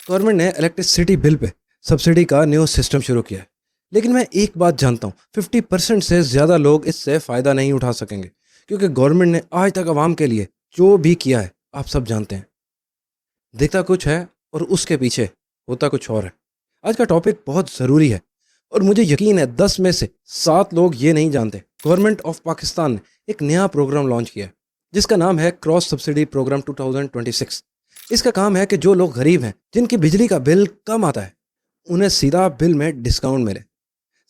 Government ने electricity bill pay subsidy का new system शुरू किया है। लेकिन मैं एक बात जानता हूँ, 50% से ज़्यादा लोग इससे फ़ायदा नहीं उठा सकेंगे, क्योंकि गवर्नमेंट ने आज तक आवाम के लिए जो भी किया है आप सब जानते हैं। दिखता कुछ है और उसके पीछे होता कुछ और है। आज का टॉपिक बहुत ज़रूरी है और मुझे यकीन है 10 में से 7 लोग ये नहीं जानते। गवर्नमेंट ऑफ पाकिस्तान ने एक नया प्रोग्राम लॉन्च किया है जिसका नाम है क्रॉस सब्सिडी प्रोग्राम 2026। इसका काम है कि जो लोग गरीब हैं, जिनकी बिजली का बिल कम आता है, उन्हें सीधा बिल में डिस्काउंट मिले।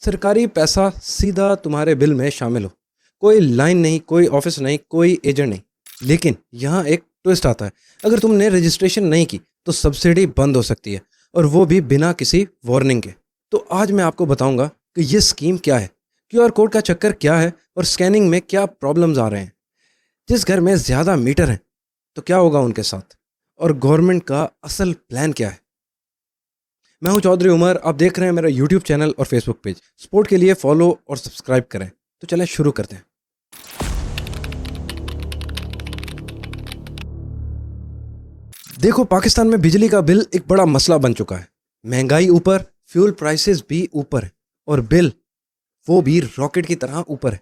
सरकारी पैसा सीधा तुम्हारे बिल में शामिल हो। कोई लाइन नहीं, कोई ऑफिस नहीं, कोई एजेंट नहीं। लेकिन यहाँ एक ट्विस्ट आता है। अगर तुमने रजिस्ट्रेशन नहीं की तो सब्सिडी बंद हो सकती है, और वो भी बिना किसी वार्निंग के। तो आज मैं आपको बताऊंगा कि ये स्कीम क्या है, क्यूआर कोड का चक्कर क्या है और स्कैनिंग में क्या प्रॉब्लम्स आ रहे हैं। जिस घर में ज़्यादा मीटर हैं तो क्या होगा उनके साथ, और गवर्नमेंट का असल प्लान क्या है। मैं हूं चौधरी उमर, आप देख रहे हैं मेरा यूट्यूब चैनल और फेसबुक पेज। सपोर्ट के लिए फॉलो और सब्सक्राइब करें। तो चलें शुरू करते हैं। देखो, पाकिस्तान में बिजली का बिल एक बड़ा मसला बन चुका है। महंगाई ऊपर, फ्यूल प्राइसेस भी ऊपर है, और बिल वो भी रॉकेट की तरह ऊपर है।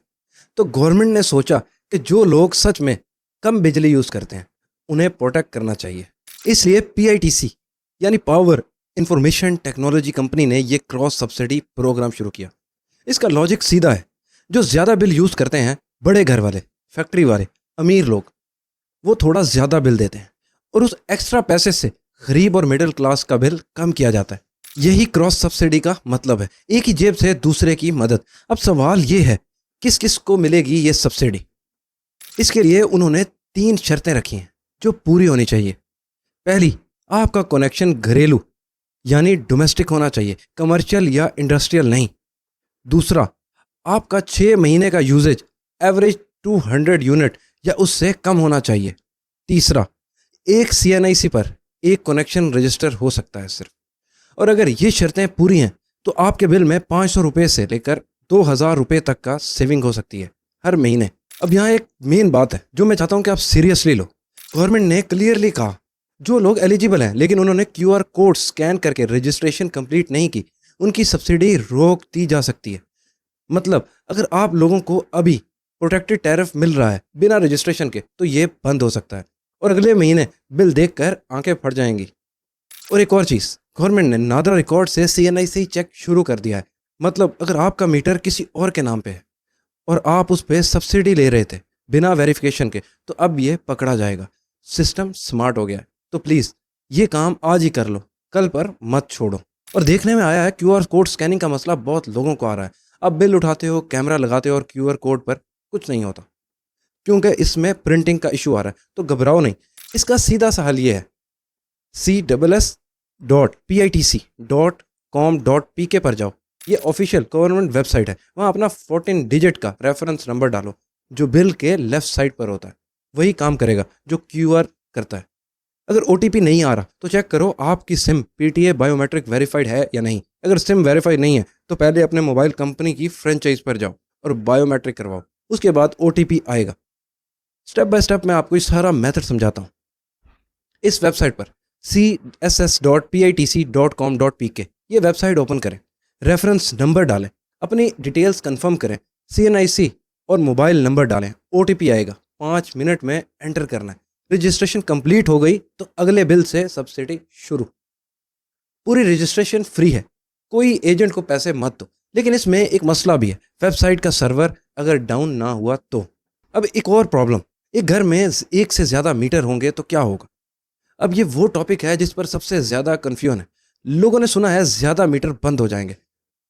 तो गवर्नमेंट ने सोचा कि जो लोग सच में कम बिजली यूज़ करते हैं उन्हें प्रोटेक्ट करना चाहिए। इसलिए पीआईटीसी यानी पावर इंफॉर्मेशन टेक्नोलॉजी कंपनी ने ये क्रॉस सब्सिडी प्रोग्राम शुरू किया। इसका लॉजिक सीधा है। जो ज़्यादा बिल यूज़ करते हैं, बड़े घर वाले, फैक्ट्री वाले, अमीर लोग, वो थोड़ा ज़्यादा बिल देते हैं, और उस एक्स्ट्रा पैसे से गरीब और मिडिल क्लास का बिल कम किया जाता है। यही क्रॉस सब्सिडी का मतलब है, एक ही जेब से दूसरे की मदद। अब सवाल ये है, किस किस को मिलेगी ये सब्सिडी। इसके लिए उन्होंने 3 शर्तें रखी हैं जो पूरी होनी चाहिए। पहली, आपका कनेक्शन घरेलू यानी डोमेस्टिक होना चाहिए, कमर्शियल या इंडस्ट्रियल नहीं। दूसरा, आपका 6 महीने का यूजेज एवरेज 200 यूनिट या उससे कम होना चाहिए। तीसरा, एक सीएनआईसी पर एक कनेक्शन रजिस्टर हो सकता है सिर्फ। और अगर ये शर्तें पूरी हैं तो आपके बिल में 500 रुपये से लेकर 2000 रुपये तक का सेविंग हो सकती है हर महीने। अब यहाँ एक मेन बात है जो मैं चाहता हूँ कि आप सीरियसली लो। गवर्नमेंट ने क्लियरली कहा, जो लोग एलिजिबल हैं लेकिन उन्होंने क्यूआर कोड स्कैन करके रजिस्ट्रेशन कंप्लीट नहीं की, उनकी सब्सिडी रोक दी जा सकती है। मतलब अगर आप लोगों को अभी प्रोटेक्टेड टैरिफ मिल रहा है बिना रजिस्ट्रेशन के, तो ये बंद हो सकता है और अगले महीने बिल देखकर आंखें फट जाएंगी। और एक और चीज़, गवर्नमेंट ने नादरा रिकॉर्ड से सीएनआईसी चेक शुरू कर दिया है। मतलब अगर आपका मीटर किसी और के नाम पे है और आप उस पर सब्सिडी ले रहे थे बिना वेरिफिकेशन के, तो अब ये पकड़ा जाएगा। सिस्टम स्मार्ट हो गया है। तो प्लीज़ ये काम आज ही कर लो, कल पर मत छोड़ो। और देखने में आया है क्यूआर कोड स्कैनिंग का मसला बहुत लोगों को आ रहा है। अब बिल उठाते हो, कैमरा लगाते हो और क्यूआर कोड पर कुछ नहीं होता क्योंकि इसमें प्रिंटिंग का इशू आ रहा है। तो घबराओ नहीं, इसका सीधा सा हल ये है, css.pitc.com.pk पर जाओ। ये ऑफिशियल गवर्नमेंट वेबसाइट है। वहाँ अपना 14 डिजिट का रेफरेंस नंबर डालो जो बिल के लेफ्ट साइड पर होता है। वही काम करेगा जो क्यूआर करता है। अगर ओटीपी नहीं आ रहा तो चेक करो आपकी सिम पीटीए बायोमेट्रिक वेरीफाइड है या नहीं। अगर सिम वेरीफाइड नहीं है तो पहले अपने मोबाइल कंपनी की फ्रेंचाइज पर जाओ और बायोमेट्रिक करवाओ, उसके बाद ओटीपी आएगा। स्टेप बाय स्टेप मैं आपको इस सारा मेथड समझाता हूँ। इस वेबसाइट पर css.pitc.com.pk ये वेबसाइट ओपन करें, रेफरेंस नंबर डालें, अपनी डिटेल्स कंफर्म करें, सीएनआईसी और मोबाइल नंबर डालें। ओटीपी आएगा, 5 मिनट में एंटर करना है। रजिस्ट्रेशन कंप्लीट हो गई तो अगले बिल से सब्सिडी शुरू। पूरी रजिस्ट्रेशन फ्री है, कोई एजेंट को पैसे मत दो। लेकिन इसमें एक मसला भी है, वेबसाइट का सर्वर अगर डाउन ना हुआ तो। अब एक और प्रॉब्लम, एक घर में एक से ज़्यादा मीटर होंगे तो क्या होगा। अब ये वो टॉपिक है जिस पर सबसे ज़्यादा कन्फ्यूजन है। लोगों ने सुना है ज़्यादा मीटर बंद हो जाएंगे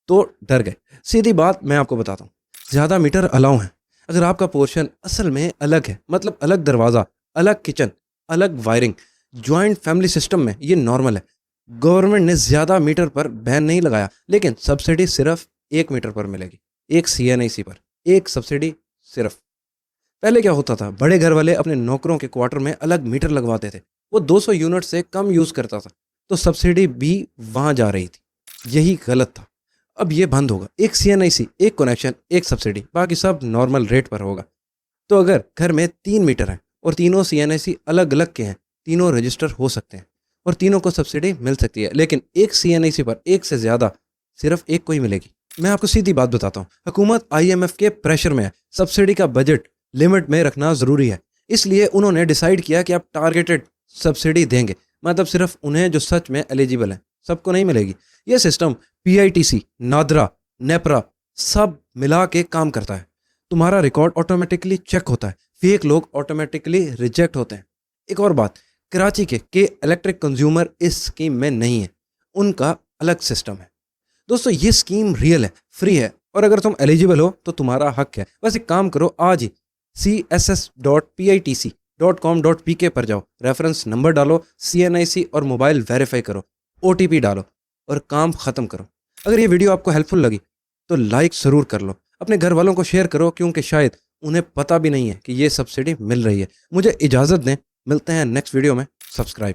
तो डर गए। सीधी बात मैं आपको बताता हूँ, ज़्यादा मीटर अलाउ हैं अगर आपका पोर्शन असल में अलग है। मतलब अलग दरवाज़ा, अलग किचन, अलग वायरिंग। जॉइंट फैमिली सिस्टम में ये नॉर्मल है। गवर्नमेंट ने ज़्यादा मीटर पर बैन नहीं लगाया, लेकिन सब्सिडी सिर्फ 1 मीटर पर मिलेगी, एक सीएनआईसी पर, एक सब्सिडी सिर्फ। पहले क्या होता था, बड़े घर वाले अपने नौकरों के क्वार्टर में अलग मीटर लगवाते थे। वो 200 यूनिट से कम यूज़ करता था तो सब्सिडी भी वहाँ जा रही थी। यही गलत था। अब ये बंद होगा। एक सीएनआईसी, एक कनेक्शन, एक सब्सिडी, बाकी सब नॉर्मल रेट पर होगा। तो अगर घर में 3 मीटर हैं और तीनों सीएनआईसी अलग अलग के हैं, तीनों रजिस्टर हो सकते हैं और तीनों को सब्सिडी मिल सकती है, लेकिन एक CNIC पर एक से ज़्यादा सिर्फ एक को ही मिलेगी। मैं आपको सीधी बात बताता हूँ, हुकूमत IMF के प्रेशर में है, सब्सिडी का बजट लिमिट में रखना ज़रूरी है, इसलिए उन्होंने डिसाइड किया कि आप टारगेटेड सब्सिडी देंगे, मतलब सिर्फ उन्हें जो सच में एलिजिबल हैं, सबको नहीं मिलेगी। यह सिस्टम PITC, नादरा, नेपरा सब मिला के काम करता है। तुम्हारा रिकॉर्ड ऑटोमेटिकली चेक होता है, फेक लोग ऑटोमेटिकली रिजेक्ट होते हैं। एक और बात, कराची के इलेक्ट्रिक कंज्यूमर इस स्कीम में नहीं है, उनका अलग सिस्टम है। दोस्तों ये स्कीम रियल है, फ्री है, और अगर तुम एलिजिबल हो तो तुम्हारा हक है। बस एक काम करो, आज ही css.pitc.com.pk पर जाओ, रेफरेंस नंबर डालो, CNIC और मोबाइल वेरीफाई करो, OTP डालो और काम ख़त्म करो। अगर ये वीडियो आपको हेल्पफुल लगी तो लाइक ज़रूर कर लो, अपने घर वालों को शेयर करो, क्योंकि शायद उन्हें पता भी नहीं है कि ये सब्सिडी मिल रही है। मुझे इजाज़त दें, मिलते हैं नेक्स्ट वीडियो में। सब्सक्राइब।